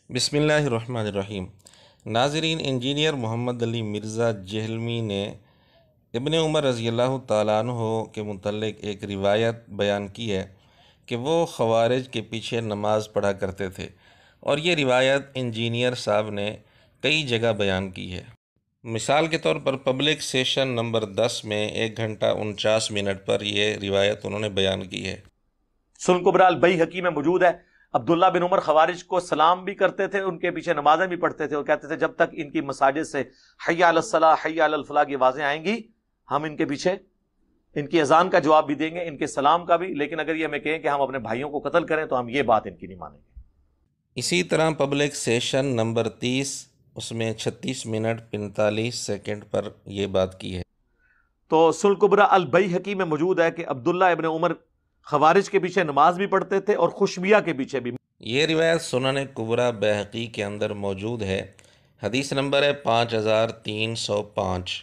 बिस्मिल्लाहिर्रहमानिर्रहीम। नाज़रीन, इंजीनियर मोहम्मद अली मिर्ज़ा जहलमी ने इब्ने उमर रज़ियल्लाहु ताला अन्हो के मुतल्लिक़ एक रिवायत बयान की है कि वो ख़वारिज के पीछे नमाज़ पढ़ा करते थे, और ये रिवायत इंजीनियर साहब ने कई जगह बयान की है। मिसाल के तौर पर पब्लिक सेशन नंबर 10 में 1 घंटा 49 मिनट पर यह रिवायत उन्होंने बयान की है। सुन कुबरा अल बैहकी में मौजूद है। अब्दुल्ला बिन उमर खवारिज को सलाम भी करते थे, उनके पीछे नमाजें भी पढ़ते थे और कहते थे जब तक इनकी मसाजिद से हय्या अलस सलाह हय्या अलल फलाह की आवाजें आएंगी हम इनके पीछे इनकी अजान का जवाब भी देंगे, इनके सलाम का भी। लेकिन अगर ये हमें कहें कि हम अपने भाइयों को कत्ल करें तो हम ये बात इनकी नहीं मानेंगे। इसी तरह पब्लिक सेशन नंबर 30 उसमें 36 मिनट 45 सेकंड पर यह बात की है। तो सुल कुबरा अल बैहकी में मौजूद है कि अब्दुल्ला इब्न उमर खवारिज के पीछे नमाज भी पढ़ते थे और खुशबिया के पीछे भी। ये रिवायत सुनन कुबरा बैहकी के अंदर मौजूद है। हदीस नंबर है 5305।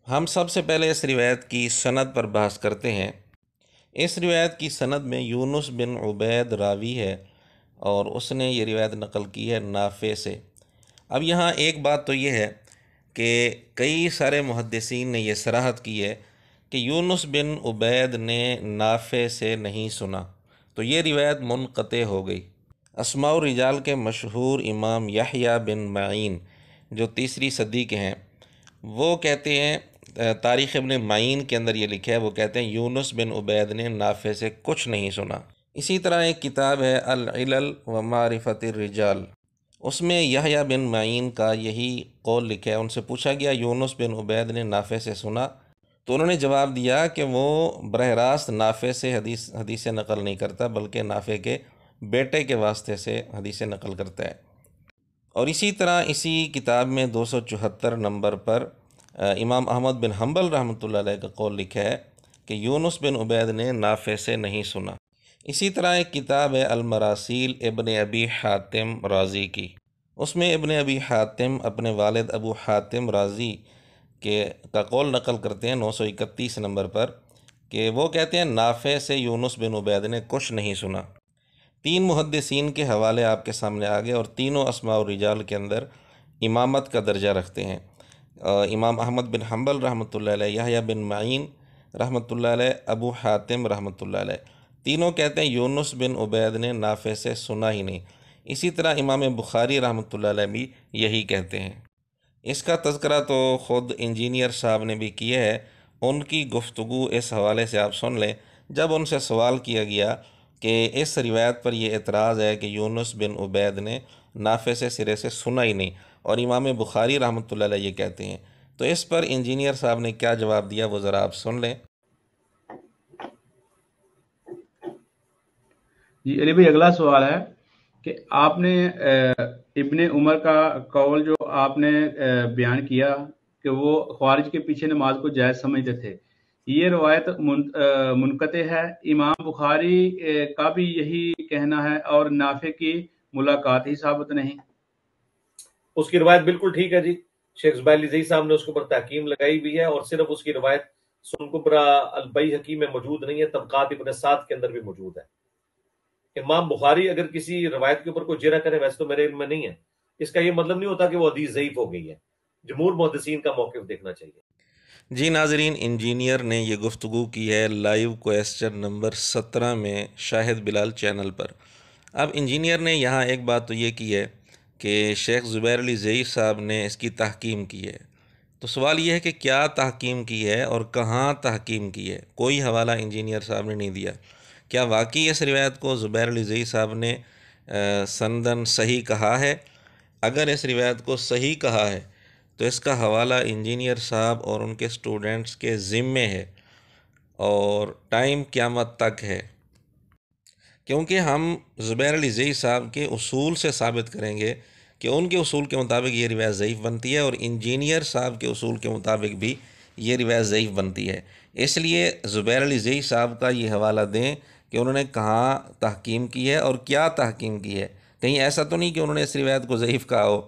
हम सबसे पहले इस रिवायत की सनद पर बहस करते हैं। इस रिवायत की सनद में यूनुस बिन उबैद रावी है और उसने ये रिवायत नकल की है नाफ़े से। अब यहाँ एक बात तो ये है कि कई सारे मुहद्दिसीन ने यह सराहत की है कि यूनुस बिन उबैद ने नाफ़े से नहीं सुना, तो ये रिवायत मुनक़ते हो गई। अस्माउर रिजाल के मशहूर इमाम यहया बिन माइन जो 3री सदी के हैं, वो कहते हैं, तारीख़ इब्न माइन के अंदर ये लिखा है, वो कहते हैं यूनुस बिन उबैद ने नाफ़े से कुछ नहीं सुना। इसी तरह एक किताब है अल इलल व मारिफ़तिर रिजाल, उसमें यहया बिन माइन का यही कौल लिखा है। उनसे पूछा गया यूनुस बिन उबैद ने नाफ़े से सुना, तो उन्होंने जवाब दिया कि वो बरह रास्त नाफ़े से हदीसें नकल नहीं करता, बल्कि नाफ़े के बेटे के वास्ते से हदीसें नकल करता है। और इसी तरह इसी किताब में 274 नंबर पर इमाम अहमद बिन हम्बल रहमतुल्लाह अलैह का कौल लिखा है कि यूनुस बिन उबैद ने नाफ़े से नहीं सुना। इसी तरह एक किताब है अल मरासील इब्न अबी हातिम राज़ी की, उसमें इब्न अबी हातिम अपने वालिद अबू हातिम राज़ी का कौल नकल करते हैं 931 नंबर पर, कि वो कहते हैं नाफ़े से यूनुस बिन उबैद ने कुछ नहीं सुना। 3 मुहद्दिसीन के हवाले आपके सामने आ गए और तीनों अस्मा और रिजाल के अंदर इमामत का दर्जा रखते हैं। इमाम अहमद बिन हम्बल रहमतुल्लाह अलैह, यहया बिन माइन रहमतुल्लाह अलैह, अबू हातिम रहमतुल्लाह अलैह, तीनों कहते हैं यूनुस बिन उबैद ने नाफ़े से सुना ही नहीं। इसी तरह इमाम बुखारी रहमतुल्लाह अलैह भी यही कहते हैं। इसका तज़किरा तो ख़ुद इंजीनियर साहब ने भी किया है। उनकी गुफ्तगू इस हवाले से आप सुन लें। जब उनसे सवाल किया गया कि इस रिवायत पर यह एतराज़ है कि यूनुस बिन उबैद ने नाफ़े से सिरे से सुना ही नहीं, और इमाम बुखारी रहमतुल्लाह अलैह ये कहते हैं, तो इस पर इंजीनियर साहब ने क्या जवाब दिया वो ज़रा आप सुन लें। जी अली भाई, अगला सवाल है कि आपने इब्ने उमर का कौल जो आपने बयान किया कि वो ख्वारिज के पीछे नमाज को जायज़ समझते थे, ये रवायत मुनक़ते है। इमाम बुखारी का भी यही कहना है और नाफे की मुलाकात ही साबित नहीं। उसकी रवायत बिल्कुल ठीक है जी। शेख ज़ुबैर लिज़ई साहब ने उसके ऊपर तहकीम लगाई भी है, और सिर्फ उसकी रवायत सुन कुबरा अल बैहकी में मौजूद नहीं है, तबक़ात इब्न साद के अंदर भी मौजूद है। इमाम बुखारी अगर किसी रवायत के ऊपर कोई जिरा करे, वैसे तो मेरे इल्म में नहीं है, इसका ये मतलब नहीं होता कि वो हदीस ज़ईफ़ हो गई है। जमहूर मुहद्दिसीन का मौक़िफ़ देखना चाहिए। जी नाज़रीन, इंजीनियर ने ये गुफ्तगू की है लाइव क्वेश्चन नंबर 17 में शाहिद बिलाल चैनल पर। अब इंजीनियर ने यहाँ एक बात तो ये की है कि शेख ज़ुबैर लिज़ई साहब ने इसकी तहकीम की है। तो सवाल ये है कि क्या तहकीम की है और कहाँ तहकीम की है, कोई हवाला इंजीनियर साहब ने नहीं दिया। क्या वाकई इस रिवायत को ज़ुबैर लिज़ई साहब ने सनदन सही कहा है? अगर इस रिवायत को सही कहा है तो इसका हवाला इंजीनियर साहब और उनके स्टूडेंट्स के ज़िम्मे है और टाइम क़यामत तक है, क्योंकि हम ज़ुबैर लिज़ई साहब के उसूल से साबित करेंगे कि उनके उसूल के मुताबिक ये रिवायत ज़ईफ़ बनती है और इंजीनियर साहब के उसूल के मुताबिक भी ये रिवायत ज़ईफ़ बनती है। इसलिए ज़ुबैर लिज़ई साहब का ये हवाला दें कि उन्होंने कहाँ तहकीम की है और क्या तहकीम की है। कहीं ऐसा तो नहीं कि उन्होंने इस रिवायत को ज़ईफ़ कहा हो,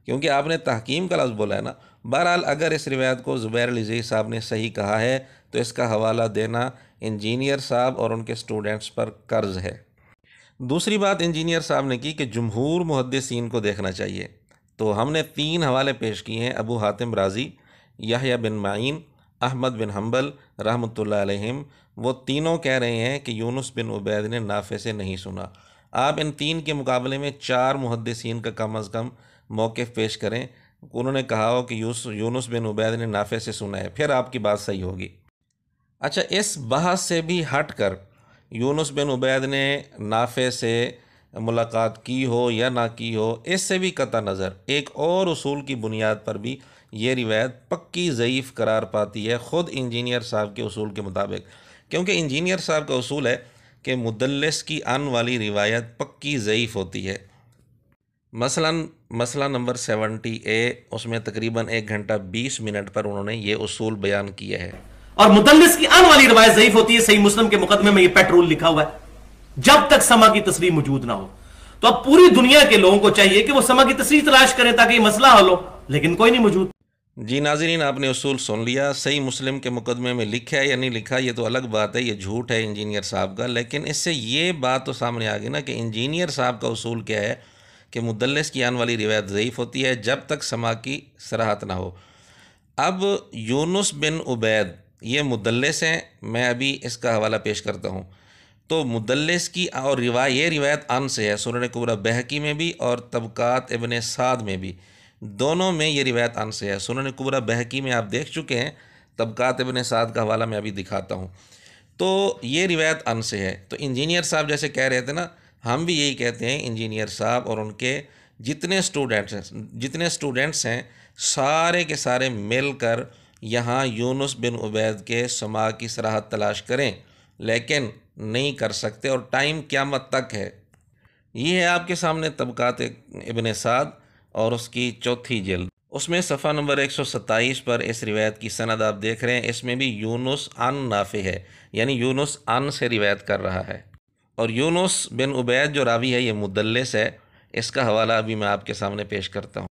क्योंकि आपने तहकीम का लफ्ज़ बोला है ना। बहरहाल अगर इस रिवायत को ज़ुबैर लिज़ई साहब ने सही कहा है तो इसका हवाला देना इंजीनियर साहब और उनके स्टूडेंट्स पर कर्ज़ है। दूसरी बात इंजीनियर साहब ने की कि जमहूर मुहद्दिसीन को देखना चाहिए। तो हमने 3 हवाले पेश किए हैं, अबू हातिम राजी, यहया बिन माइन, अहमद बिन हम्बल रहमतुल्लाह अलैहिम। वो तीनों कह रहे हैं कि यूनुस बिन उबैद ने नाफे से नहीं सुना। आप इन 3 के मुकाबले में 4 मुहद्दिसीन का कम अज़ कम मौक़िफ़ पेश करें, उन्होंने कहा हो कि यूनुस बिन उबैद ने नाफे से सुना है, फिर आपकी बात सही होगी। अच्छा, इस बहस से भी हट कर यूनुस बिन उबैद ने नाफे से मुलाकात की हो या ना की हो, इससे भी कता नज़र एक और उसूल की बुनियाद पर भी ये रिवायत पक्की ज़ईफ़ करार पाती है, ख़ुद इंजीनियर साहब के उसूल के मुताबिक। क्योंकि इंजीनियर साहब का उसूल है कि मुदल्लिस की अन वाली रिवायत पक्की ज़ईफ़ होती है। मसला नंबर 70A, उसमें तकरीबन 1 घंटा 20 मिनट पर उन्होंने ये उसूल बयान किया है। और मुदल्लिस की अन वाली रिवायत ज़ईफ़ होती है। सही मुस्लिम के मुकदमे में ये पेट्रोल लिखा हुआ है, जब तक समा की तस्रीह मौजूद ना हो। तो अब पूरी दुनिया के लोगों को चाहिए कि वो समा की तस्रीह तलाश करें ताकि ये मसला हल हो, लेकिन कोई नहीं मौजूद। जी नाज़रीन, आपने उसूल सुन लिया। सही मुस्लिम के मुकदमे में लिखा है या नहीं लिखा, ये तो अलग बात है, ये झूठ है इंजीनियर साहब का। लेकिन इससे ये बात तो सामने आ गई ना कि इंजीनियर साहब का उसूल क्या है कि मुदल्लिस की आन वाली रिवायत ज़ईफ़ होती है जब तक समा की सराहत ना हो। अब यूनुस बिन उबैद ये मुदल्लिस हैं, मैं अभी इसका हवाला पेश करता हूँ। तो मुदल्लिस की और ये रिवायत अन से है, सुनन कुबरा बहकी में भी और तबकात इब्ने साद में भी, दोनों में ये रिवायत अन से है। सुनन कुबरा बहकी में आप देख चुके हैं, तबकात इब्ने साद का हवाला मैं अभी दिखाता हूँ। तो ये रिवायत अन से है। तो इंजीनियर साहब जैसे कह रहे थे ना, हम भी यही कहते हैं, इंजीनियर साहब और उनके जितने स्टूडेंट्स हैं सारे के सारे मिलकर यहाँ यूनुस बिन उबैद के समा की सराहत तलाश करें, लेकिन नहीं कर सकते और टाइम क़यामत तक है। ये है आपके सामने तबकात इब्ने साद और उसकी 4थी जिल्द, उसमें सफ़ा नंबर 127 पर इस रिवायत की सनद आप देख रहे हैं। इसमें भी यूनुस अन नाफे है, यानी यूनुस अन से रिवायत कर रहा है। और यूनुस बिन उबैद जो रावी है ये मुदल्लिस है। इसका हवाला अभी मैं आपके सामने पेश करता हूँ।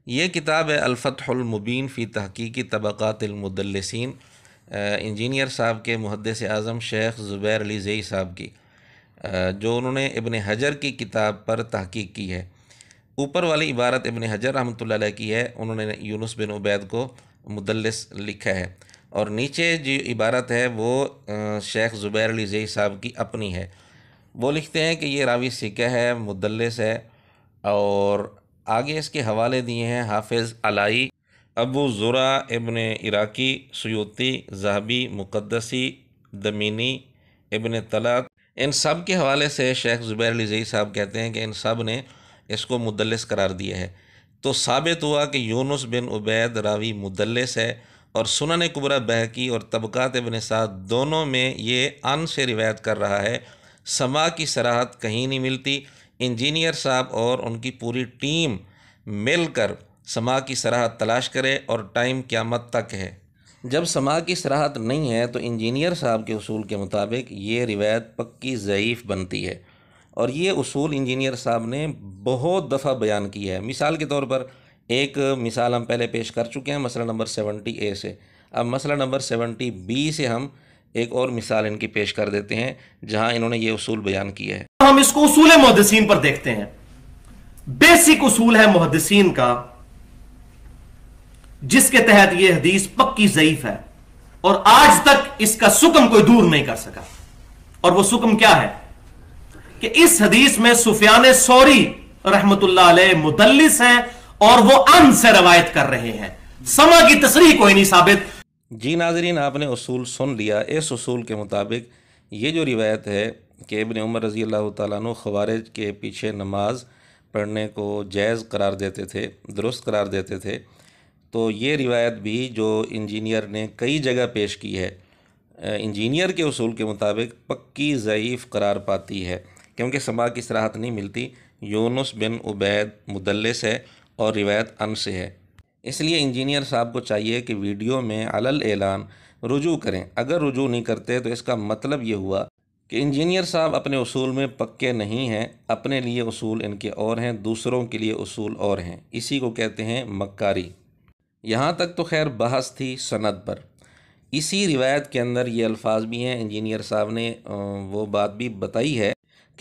ये किताब है अल-फत्हुल मुबीन फ़ी तहक़ीक़ी तबक़ातिल मुदल्लिसीन, इंजीनियर साहब के मुहद्दिस आज़म शेख ज़ुबैर अली ज़ई साहब की, जो उन्होंने इब्ने हजर की किताब पर तहक़ीक़ की है। ऊपर वाली इबारत इब्ने हजर रहमतुल्लाह अलैह की है, उन्होंने यूनुस बिन उबैद को मुदल्लिस लिखा है। और नीचे जो इबारत है वो शेख ज़ुबैर अली ज़ई साहब की अपनी है। वो लिखते हैं कि ये रावी सिका है, मुदल्लिस है। और आगे इसके हवाले दिए हैं हाफिज़ अलाई, अबू ज़ुरा इब्ने इराकी, सुयूती, ज़हबी, मुक़द्दसी, दमीनी, इब्ने तलात। इन सब के हवाले से शेख ज़ुबैर अली ज़ई साहब कहते हैं कि इन सब ने इसको मुदल्लिस करार दिया है। तो साबित हुआ कि यूनुस बिन उबैद रावी मुदल्लिस है। और सुनन कुबरा बहकी और तबकात इब्ने साद दोनों में ये अन से रिवायत कर रहा है। समा की सराहत कहीं नहीं मिलती। इंजीनियर साहब और उनकी पूरी टीम मिलकर समा की सराहत तलाश करे और टाइम क़यामत तक है। जब समा की सराहत नहीं है तो इंजीनियर साहब के उसूल के मुताबिक ये रिवायत पक्की ज़ईफ़ बनती है। और ये उसूल इंजीनियर साहब ने बहुत दफ़ा बयान किया है। मिसाल के तौर पर एक मिसाल हम पहले पेश कर चुके हैं मसला नंबर 70A से। अब मसला नंबर 70B से हम एक और मिसाल इनकी पेश कर देते हैं जहां इन्होंने ये उसूल बयान किया है। हम इसको उसूल मुहद्दिसीन पर देखते हैं। बेसिक उसूल है मुहद्दिसीन का, जिसके तहत यह हदीस पक्की ज़ईफ़ है और आज तक इसका सुकम कोई दूर नहीं कर सका। और वो सुकम क्या है कि इस हदीस में सुफियान सौरी रहमतुल्लाह अलैह मुदल्लिस हैं और वो अन से रवायत कर रहे हैं, समा की तसरीह कोई नहीं साबित। जी नाज़रीन, आपने उसूल सुन लिया। इस उसूल के मुताबिक ये जो रिवायत है कि इब्ने उमर रज़ी अल्लाह तआला अन्हु ख़वारिज के पीछे नमाज पढ़ने को जायज़ करार देते थे, दुरुस्त करार देते थे, तो ये रिवायत भी जो इंजीनियर ने कई जगह पेश की है, इंजीनियर के उसूल के मुताबिक पक्की ज़ईफ़ करार पाती है, क्योंकि समा की सराहत नहीं मिलती। यूनुस बिन उबैद मुदल्लिस है और रिवायत अन से है। इसलिए इंजीनियर साहब को चाहिए कि वीडियो में अलल ऐलान रुजू करें। अगर रुजू नहीं करते तो इसका मतलब ये हुआ कि इंजीनियर साहब अपने उसूल में पक्के नहीं हैं। अपने लिए उसूल इनके और हैं, दूसरों के लिए उसूल और हैं। इसी को कहते हैं मक्कारी। यहाँ तक तो खैर बहस थी सनद पर। इसी रिवायत के अंदर ये अल्फाज भी हैं, इंजीनियर साहब ने वो बात भी बताई है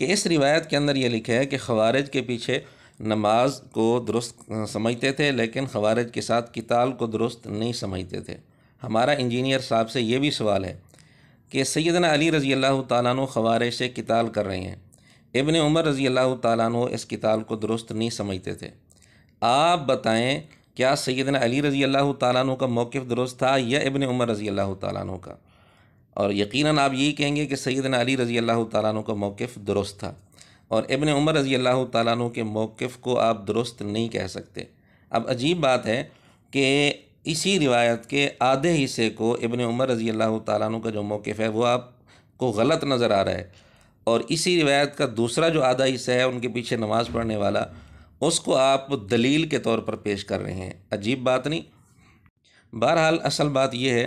कि इस रिवायत के अंदर ये लिखा है कि ख़वारिज के पीछे नमाज को दुरुस्त समझते थे, लेकिन ख़वारिज के साथ क़िताल को दुरुस्त नहीं समझते थे। हमारा इंजीनियर साहब से ये भी सवाल है कि सैयदना अली रज़ी अल्लाह तआला अन्हु ख़वारिज से क़िताल कर रहे हैं, इब्ने उमर रज़ी अल्लाह तआला अन्हु इस क़िताल को दुरुस्त नहीं समझते थे। आप बताएं, क्या सैयदना अली रज़ी अल्लाह तआला अन्हु का मौक़िफ़ दुरुस्त था या इब्ने उमर रज़ी अल्लाह तआला अन्हु का? और यकीनन आप यही कहेंगे कि सैयदना अली रज़ी अल्लाह तआला अन्हु का मौक़िफ़ दुरुस्त था, और इब्ने उमर रज़ी अल्लाह तआला अन्हु के मौक़िफ़ को आप दुरुस्त नहीं कह सकते। अब अजीब बात है कि इसी रिवायत के आधे हिस्से को इब्ने उमर रज़ी अल्लाह तआला अन्हु का जो मौक़िफ़ है वो आपको गलत नज़र आ रहा है, और इसी रिवायत का दूसरा जो आधा हिस्सा है उनके पीछे नमाज़ पढ़ने वाला, उसको आप दलील के तौर पर पेश कर रहे हैं। अजीब बात नहीं? बहरहाल असल बात यह है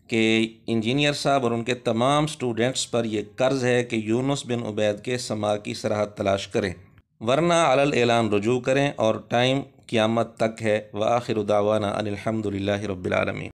कि इंजीनियर साहब और उनके तमाम स्टूडेंट्स पर यह कर्ज़ है कि यूनुस बिन उबैद के समा की सरहद तलाश करें, वरना अलल ऐलान रुजू करें, और टाइम क़यामत तक है। व आखिरु दावाना अनिल हम्दुलिल्लाहि रब्बिल आलमीन।